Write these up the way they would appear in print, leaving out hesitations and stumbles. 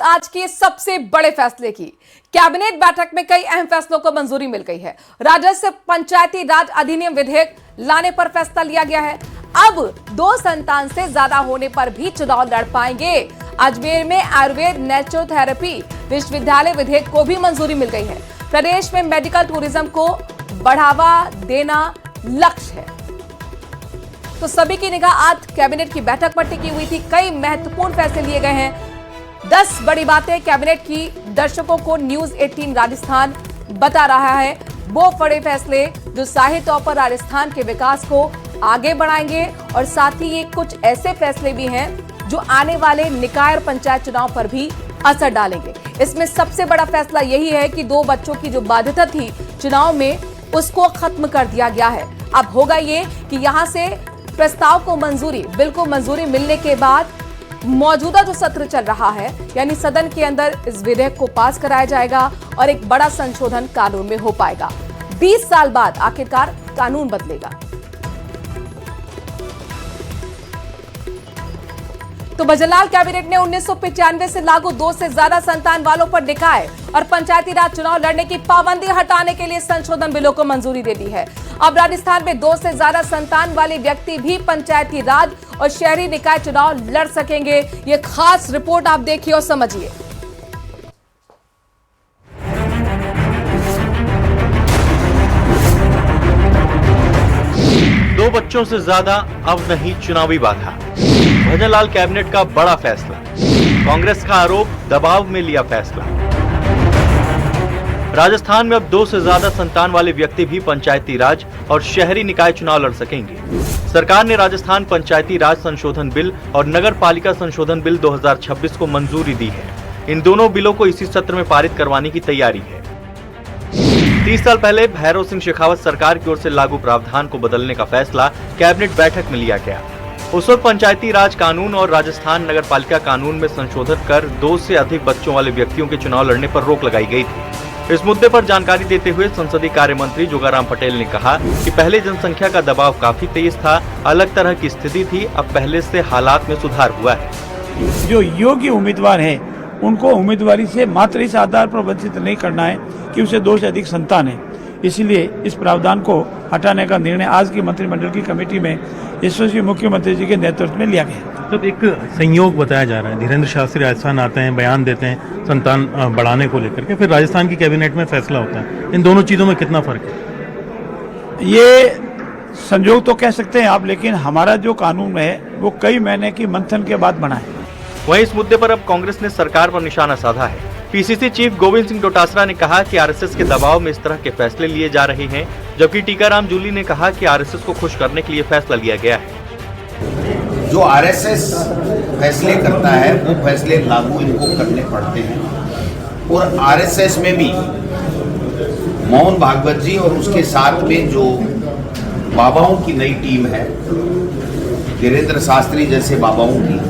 बात आज के सबसे बड़े फैसले की। कैबिनेट बैठक में कई अहम फैसलों को मंजूरी मिल गई है। राजस्व पंचायती राज अधिनियम विधेयक लाने पर फैसला लिया गया है। अब 2 संतान से ज्यादा होने पर भी चुनाव लड़ पाएंगे। अजमेर में आयुर्वेद नेचुरोथेरेपी विश्वविद्यालय विधेयक को भी मंजूरी मिल गई है। प्रदेश में मेडिकल टूरिज्म को बढ़ावा देना लक्ष्य है। तो सभी की निगाह आज कैबिनेट की बैठक पर टिकी हुई थी। कई महत्वपूर्ण फैसले लिए गए हैं। 10 बड़ी बातें कैबिनेट की दर्शकों को न्यूज 18 राजस्थान बता रहा है। वो बड़े फैसले जो साही तौर पर राजस्थान के विकास को आगे बढ़ाएंगे और साथ ही ये कुछ ऐसे फैसले भी हैं जो आने वाले निकाय और पंचायत चुनाव पर भी असर डालेंगे। इसमें सबसे बड़ा फैसला यही है कि 2 बच्चों की जो बाध्यता थी चुनाव में उसको खत्म कर दिया गया है। अब होगा ये कि यहां से प्रस्ताव को मंजूरी, बिल को मंजूरी मिलने के बाद मौजूदा जो सत्र चल रहा है यानी सदन के अंदर इस विधेयक को पास कराया जाएगा और एक बड़ा संशोधन कानून में हो पाएगा। 20 साल बाद आखिरकार कानून बदलेगा। तो भजनलाल कैबिनेट ने 1995 से लागू 2 से ज्यादा संतान वालों पर निकाय और पंचायती राज चुनाव लड़ने की पाबंदी हटाने के लिए संशोधन बिलों को मंजूरी दे दी है। अब राजस्थान में 2 से ज्यादा संतान वाले व्यक्ति भी पंचायती राज और शहरी निकाय चुनाव लड़ सकेंगे। ये खास रिपोर्ट आप देखिए और समझिए। दो बच्चों से ज्यादा अब नहीं चुनावी बाधा। भजनलाल कैबिनेट का बड़ा फैसला। कांग्रेस का आरोप, दबाव में लिया फैसला। राजस्थान में अब 2 से ज्यादा संतान वाले व्यक्ति भी पंचायती राज और शहरी निकाय चुनाव लड़ सकेंगे। सरकार ने राजस्थान पंचायती राज संशोधन बिल और नगर पालिका संशोधन बिल 2026 को मंजूरी दी है। इन दोनों बिलों को इसी सत्र में पारित करवाने की तैयारी है। 30 साल पहले भैरव सिंह शेखावत सरकार की ओर से लागू प्रावधान को बदलने का फैसला कैबिनेट बैठक में लिया गया। उस वक्त पंचायती राज कानून और राजस्थान नगर पालिका कानून में संशोधन कर 2 से अधिक बच्चों वाले व्यक्तियों के चुनाव लड़ने पर रोक लगाई गई थी। इस मुद्दे पर जानकारी देते हुए संसदीय कार्य मंत्री जोगाराम पटेल ने कहा कि पहले जनसंख्या का दबाव काफी तेज था, अलग तरह की स्थिति थी। अब पहले से हालात में सुधार हुआ है। जो योग्य उम्मीदवार है उनको उम्मीदवारी से मात्र इस आधार पर वंचित नहीं करना है कि उसे 2 से अधिक संतान है। इसलिए इस प्रावधान को हटाने का निर्णय आज की मंत्रिमंडल की कमेटी में यशस्वी मुख्यमंत्री जी के नेतृत्व में लिया गया। तो एक संयोग बताया जा रहा है, धीरेन्द्र शास्त्री राजस्थान आते हैं, बयान देते हैं संतान बढ़ाने को लेकर के, फिर राजस्थान की कैबिनेट में फैसला होता है। इन दोनों चीजों में कितना फर्क है? ये संयोग तो कह सकते हैं आप, लेकिन हमारा जो कानून है वो कई महीने की मंथन के बाद बना है। वहीं इस मुद्दे पर अब कांग्रेस ने सरकार पर निशाना साधा है। पीसीसी चीफ गोविंद सिंह डोटासरा ने कहा कि आरएसएस के दबाव में इस तरह के फैसले लिए जा रहे हैं, जबकि टीकाराम जूली ने कहा कि आरएसएस को खुश करने के लिए फैसला लिया गया है। जो आरएसएस फैसले करता है वो फैसले लागू इनको करने पड़ते हैं। और आरएसएस में भी मोहन भागवत जी और उसके साथ में जो बाबाओं की नई टीम है, धीरेन्द्र शास्त्री जैसे बाबाओं की,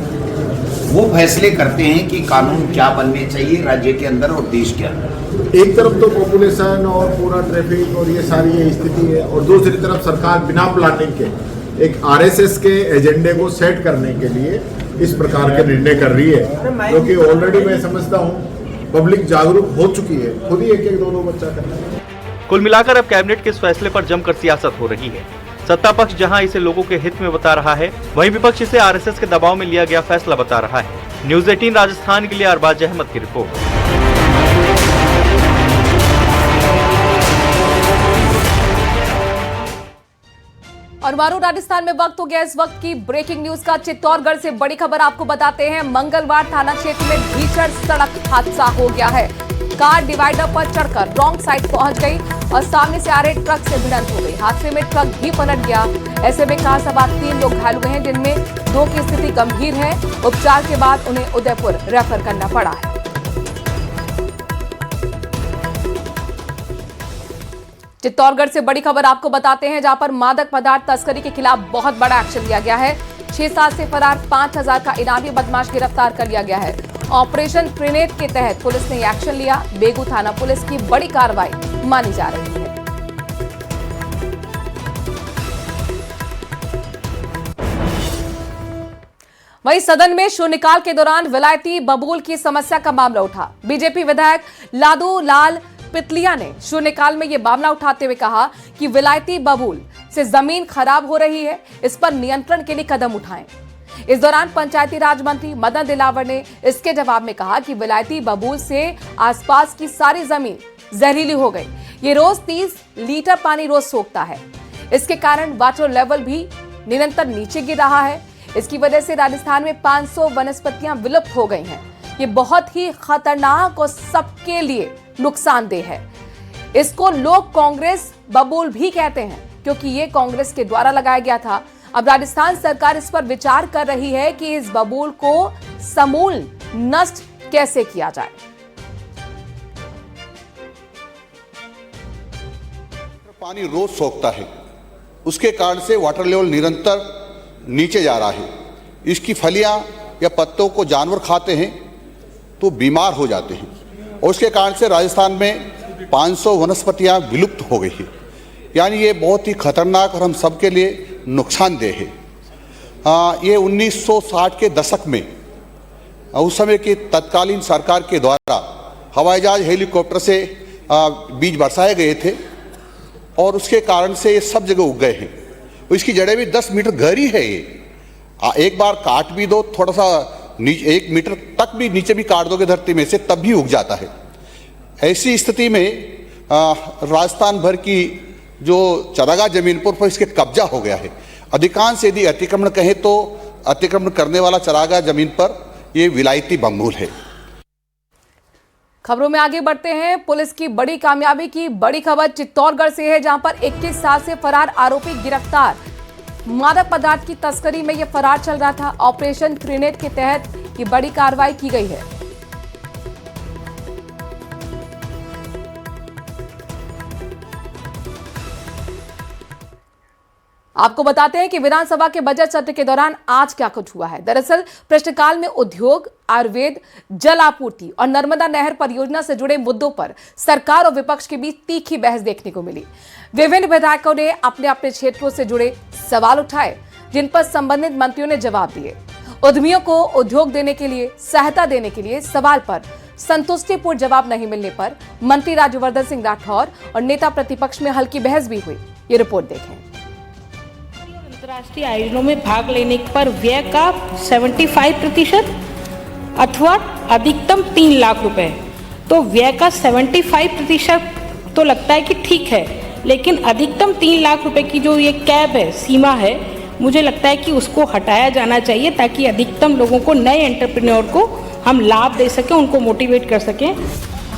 वो फैसले करते हैं कि कानून क्या बनने चाहिए राज्य के अंदर और देश के अंदर। एक तरफ तो पॉपुलेशन और पूरा ट्रैफिक और ये सारी ये स्थिति है, और दूसरी तरफ सरकार बिना प्लानिंग के एक आरएसएस के एजेंडे को सेट करने के लिए इस प्रकार के निर्णय कर रही है, क्योंकि ऑलरेडी मैं समझता हूँ पब्लिक जागरूक हो चुकी है, खुद ही एक 2 बच्चा करना है। कुल मिलाकर अब कैबिनेट के इस फैसले पर जमकर सियासत हो रही है। सत्ता पक्ष जहां इसे लोगों के हित में बता रहा है, वहीं विपक्ष इसे आरएसएस के दबाव में लिया गया फैसला बता रहा है। न्यूज 18 राजस्थान के लिए अरबाज अहमद की रिपोर्ट। और मारू राजस्थान में वक्त हो गया इस वक्त की ब्रेकिंग न्यूज का। चित्तौड़गढ़ से बड़ी खबर आपको बताते हैं। मंगलवार थाना क्षेत्र में भीषण सड़क हादसा हो गया है। कार डिवाइडर पर चढ़कर रॉन्ग साइड पहुंच गई और सामने से आ रहे ट्रक से भिड़ंत हो गई। हादसे में ट्रक भी पलट गया। ऐसे में कार सवार 3 लोग घायल हुए हैं, जिनमें 2 की स्थिति गंभीर है। उपचार के बाद उन्हें उदयपुर रेफर करना पड़ा है। चित्तौड़गढ़ से बड़ी खबर आपको बताते हैं, जहां पर मादक पदार्थ तस्करी के खिलाफ बहुत बड़ा एक्शन लिया गया है। 6 साल से फरार 5000 का इनामी बदमाश गिरफ्तार कर लिया गया है। ऑपरेशन त्रिनेत्र के तहत पुलिस ने एक्शन लिया। बेगू थाना पुलिस की बड़ी कार्रवाई मानी जा रही है। वहीं सदन में शून्यकाल के दौरान विलायती बबूल की समस्या का मामला उठा। बीजेपी विधायक लादू लाल पितलिया ने शून्यकाल में यह मामला उठाते हुए कहा कि विलायती बबूल से जमीन खराब हो रही है, इस पर नियंत्रण के लिए कदम उठाएं। इस दौरान पंचायती राज मंत्री मदन दिलावर ने इसके जवाब में कहा कि विलायती बबूल से आसपास की सारी जमीन जहरीली हो गई। ये रोज 30 लीटर पानी रोज सोखता है। इसके कारण वाटर लेवल भी निरंतर नीचे गिर रहा है। इसकी वजह से राजस्थान में 500 वनस्पतियां विलुप्त हो गई हैं। ये बहुत ही खतरनाक और सबके लिए नुकसानदेह है। इसको लोग कांग्रेस बबूल भी कहते हैं, क्योंकि ये कांग्रेस के द्वारा लगाया गया था। अब राजस्थान सरकार इस पर विचार कर रही है कि इस बबूल को समूल नष्ट कैसे किया जाए। पानी रोज सोखता है, उसके कारण से वाटर लेवल निरंतर नीचे जा रहा है। इसकी फलियां या पत्तों को जानवर खाते हैं तो बीमार हो जाते हैं और उसके कारण से राजस्थान में 500 वनस्पतियां विलुप्त हो गई है। यानी ये बहुत ही खतरनाक और हम सबके लिए नुकसानदेह है। ये 1960 के दशक में उस समय की तत्कालीन सरकार के द्वारा हवाई जहाज हेलीकॉप्टर से बीज बरसाए गए थे और उसके कारण से ये सब जगह उग गए हैं। इसकी जड़ें भी 10 मीटर गहरी है। ये एक बार काट भी दो, थोड़ा सा 1 मीटर तक भी नीचे भी काट दोगे धरती में से, तब भी उग जाता है। ऐसी स्थिति में राजस्थान भर की जो चारागाह जमीन पर इसके कब्जा हो गया है। अधिकांश यदि अतिक्रमण कहें तो अतिक्रमण करने वाला चारागाह जमीन पर ये विलायती बबूल है। खबरों में आगे बढ़ते हैं। पुलिस की बड़ी कामयाबी की बड़ी खबर चित्तौड़गढ़ से है, जहां पर 21 साल से फरार आरोपी गिरफ्तार। मादक पदार्थ की तस्करी में यह फरार चल रहा था। ऑपरेशन त्रिनेट के तहत ये बड़ी कार्रवाई की गई है। आपको बताते हैं कि विधानसभा के बजट सत्र के दौरान आज क्या कुछ हुआ है। दरअसल प्रश्नकाल में उद्योग, आयुर्वेद, जल आपूर्ति और नर्मदा नहर परियोजना से जुड़े मुद्दों पर सरकार और विपक्ष के बीच तीखी बहस देखने को मिली। विभिन्न विधायकों ने अपने अपने क्षेत्रों से जुड़े सवाल उठाए, जिन पर संबंधित मंत्रियों ने जवाब दिए। उद्यमियों को उद्योग देने के लिए, सहायता देने के लिए सवाल पर संतुष्टिपूर्ण जवाब नहीं मिलने पर मंत्री राज्यवर्धन सिंह राठौर और नेता प्रतिपक्ष में हल्की बहस भी हुई। ये रिपोर्ट देखें। अंतर्राष्ट्रीय आयोजनों में भाग लेने पर व्यय का 75% अथवा अधिकतम 3 लाख रुपए। तो व्यय का 75% तो लगता है कि ठीक है, लेकिन अधिकतम 3 लाख रुपए की जो ये कैप है, सीमा है, मुझे लगता है कि उसको हटाया जाना चाहिए, ताकि अधिकतम लोगों को, नए एंटरप्रेन्योर को हम लाभ दे सकें, उनको मोटिवेट कर सकें।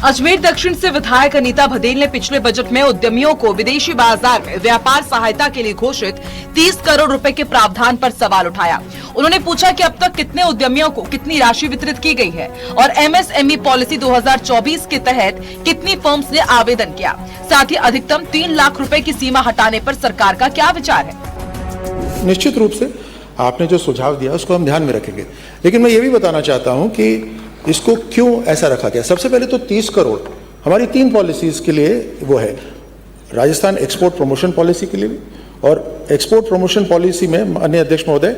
अजमेर दक्षिण से विधायक अनीता भदेल ने पिछले बजट में उद्यमियों को विदेशी बाजार में व्यापार सहायता के लिए घोषित 30 करोड़ रुपए के प्रावधान पर सवाल उठाया। उन्होंने पूछा कि अब तक कितने उद्यमियों को कितनी राशि वितरित की गई है और एमएसएमई पॉलिसी 2024 के तहत कितनी फर्म्स ने आवेदन किया। साथ ही अधिकतम 3 लाख रुपए की सीमा हटाने पर सरकार का क्या विचार है। निश्चित रूप से आपने जो सुझाव दिया उसको हम ध्यान में रखेंगे, लेकिन मैं ये भी बताना चाहता हूँ कि इसको क्यों ऐसा रखा गया। सबसे पहले तो 30 करोड़ हमारी 3 पॉलिसीज के लिए वो है। राजस्थान एक्सपोर्ट प्रमोशन पॉलिसी के लिए भी, और एक्सपोर्ट प्रमोशन पॉलिसी में माननीय अध्यक्ष महोदय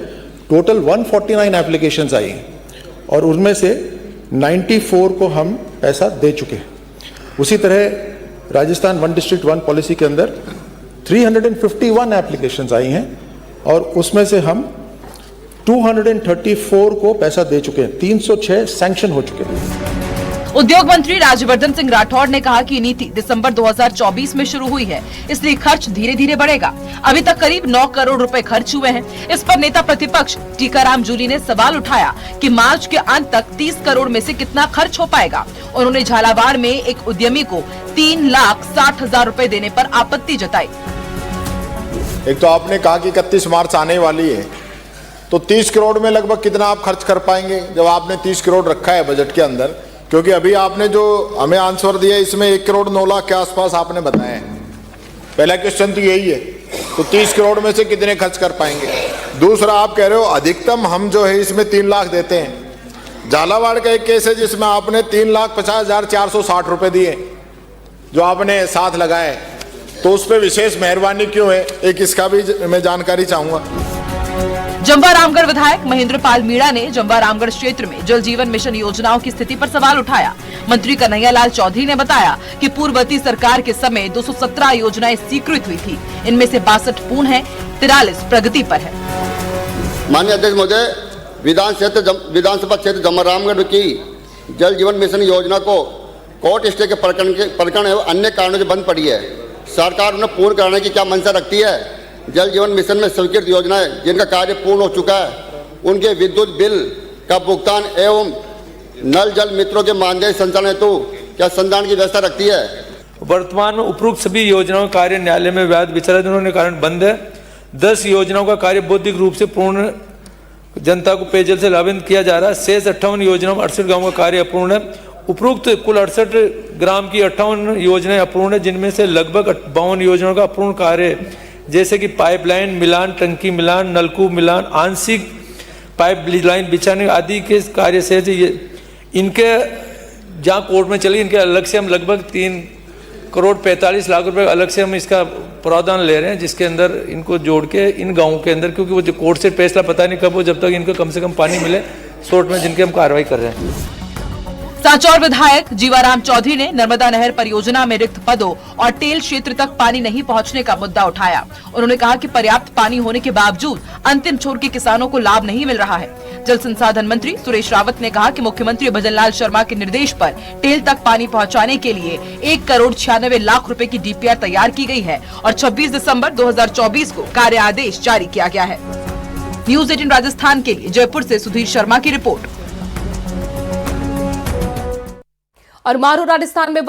टोटल 149 एप्लीकेशंस आई हैं और उनमें से 94 को हम पैसा दे चुके हैं। उसी तरह राजस्थान 1 डिस्ट्रिक्ट 1 पॉलिसी के अंदर 351 एप्लीकेशंस आई हैं और उसमें से हम 234 को पैसा दे चुके हैं, 306 सैंक्शन हो चुके हैं। उद्योग मंत्री राज्यवर्धन सिंह राठौर ने कहा कि नीति दिसंबर 2024 में शुरू हुई है, इसलिए खर्च धीरे धीरे बढ़ेगा। अभी तक करीब 9 करोड़ रुपए खर्च हुए हैं। इस पर नेता प्रतिपक्ष टीकाराम जूली ने सवाल उठाया कि मार्च के अंत तक 30 करोड़ में से कितना खर्च हो पाएगा। उन्होंने झालावाड़ में एक उद्यमी को 3,60,000 रुपए देने पर आपत्ति जताई। एक तो आपने कहा कि 31 मार्च आने वाली है, तो 30 करोड़ में लगभग कितना आप खर्च कर पाएंगे जब आपने 30 करोड़ रखा है बजट के अंदर? क्योंकि अभी आपने जो हमें आंसर दिया इसमें 1 करोड़ 9 लाख के आसपास आपने बताया है। पहला क्वेश्चन तो यही है, तो 30 करोड़ में से कितने खर्च कर पाएंगे? दूसरा, आप कह रहे हो अधिकतम हम जो है इसमें 3 लाख देते हैं। झालावाड़ का एक केस है जिसमें आपने 3,50,460 रुपए दिए जो आपने साथ लगाए, तो उस पर विशेष मेहरबानी क्यों है? एक इसका भी मैं जानकारी चाहूंगा। जमवा रामगढ़ विधायक महेंद्र पाल मीणा ने जमवा रामगढ़ क्षेत्र में जल जीवन मिशन योजनाओं की स्थिति पर सवाल उठाया। मंत्री कन्हैया लाल चौधरी ने बताया कि पूर्ववर्ती सरकार के समय 217 योजनाएं स्वीकृत हुई थी, इनमें से 62 पूर्ण है, 43 प्रगति पर है। माननीय अध्यक्ष महोदय, विधानसभा क्षेत्र जमवा रामगढ़ की जल जीवन मिशन योजना को कोर्ट स्टे के प्रकरण एवं अन्य कारणों से बंद पड़ी है। सरकार उन्हें पूर्ण कराने की क्या मंशा रखती है? जल जीवन मिशन में स्वीकृत योजनाएं जिनका कार्य पूर्ण हो चुका है, उनके विद्युत बिल का भुगतान एवं नल जल मित्रों के मानदेय संचालन हेतु क्या संधान की व्यवस्था रखती है? वर्तमान उपरोक्त सभी योजनाओं का कार्य न्यायालय में व्याज विचाराधीन के कारण बंद है। 10 योजनाओं का कार्य बौद्धिक रूप से पूर्ण जनता को पेयजल से लाभान्वित किया जा रहा है। शेष 58 योजनाओं में 68 गाँव का कार्य अपूर्ण है। उपरोक्त कुल 68 ग्राम की 58 योजनाएं अपूर्ण है, जिनमें से लगभग 52 योजनाओं का अपूर्ण कार्य जैसे कि पाइपलाइन मिलान, टंकी मिलान, नलकूप मिलान, आंशिक पाइप लाइन बिछाने आदि के कार्य से इनके जहाँ कोर्ट में चली, इनके अलग से हम लगभग 3 करोड़ 45 लाख रुपए अलग से हम इसका प्रावधान ले रहे हैं, जिसके अंदर इनको जोड़ के इन गाँवों के अंदर, क्योंकि वो जो कोर्ट से फैसला पता नहीं कब हो, जब तक इनको कम से कम पानी मिले शॉर्ट में, जिनकी हम कार्रवाई कर रहे हैं। सांचौर विधायक जीवाराम चौधरी ने नर्मदा नहर परियोजना में रिक्त पदों और टेल क्षेत्र तक पानी नहीं पहुंचने का मुद्दा उठाया। उन्होंने कहा कि पर्याप्त पानी होने के बावजूद अंतिम छोर के किसानों को लाभ नहीं मिल रहा है। जल संसाधन मंत्री सुरेश रावत ने कहा कि मुख्यमंत्री भजनलाल शर्मा के निर्देश पर टेल तक पानी पहुंचाने के लिए 1 करोड़ 96 लाख रुपए की DPR तैयार की गई है और 26 दिसंबर 2024 को कार्य आदेश जारी किया गया है। न्यूज 18 राजस्थान के लिए जयपुर से सुधीर शर्मा की रिपोर्ट। और मारू राजस्थान में